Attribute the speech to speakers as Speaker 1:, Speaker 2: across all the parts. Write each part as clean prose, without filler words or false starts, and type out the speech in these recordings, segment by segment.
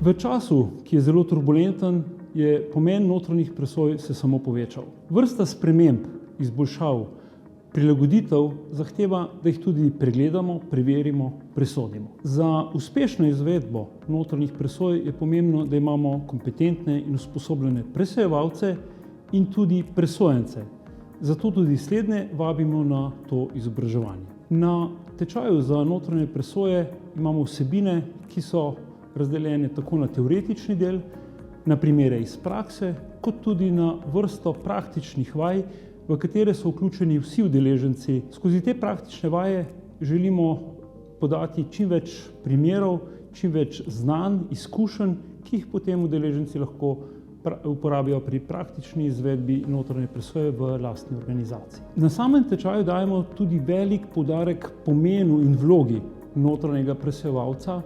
Speaker 1: V času, ki je zelo turbulenten, je pomen notranjih presoj se samo povečal. Vrsta sprememb, izboljšav, prilagoditev zahteva, da jih tudi pregledamo, preverimo, presodimo. Za uspešno izvedbo notranjih presoj je pomembno, da imamo kompetentne in usposobljene presojevalce in tudi presojence. Zato tudi slednje vabimo na to izobraževanje. Na tečaju za notranje presoje imamo vsebine, ki so razdeljene tako na teoretični del, na primere iz prakse, kot tudi na vrsto praktičnih vaj, v katere so vključeni vsi udeleženci. Skozi te praktične vaje želimo podati čim več primerov, čim več znanj, izkušenj, ki jih potem udeleženci lahko uporabijo pri praktični izvedbi notranje presoje v lastni organizaciji. Na samem tečaju dajemo tudi velik poudarek pomenu in vlogi notranjega presojevalca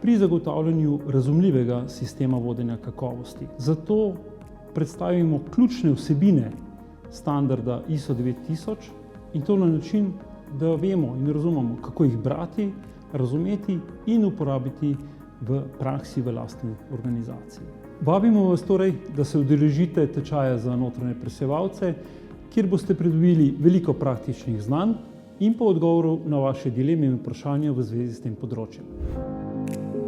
Speaker 1: pri zagotavljanju razumljivega sistema vodenja kakovosti. Zato predstavimo ključne vsebine standarda ISO 9000 in to na način, da vemo in razumemo, kako jih brati, razumeti in uporabiti v praksi v lastni organizaciji. Vabimo vas torej, da se udeležite tečaja za notranje presojevalce, kjer boste pridobili veliko praktičnih znanj in pa odgovorov na vaše dileme in vprašanja v zvezi s tem področjem.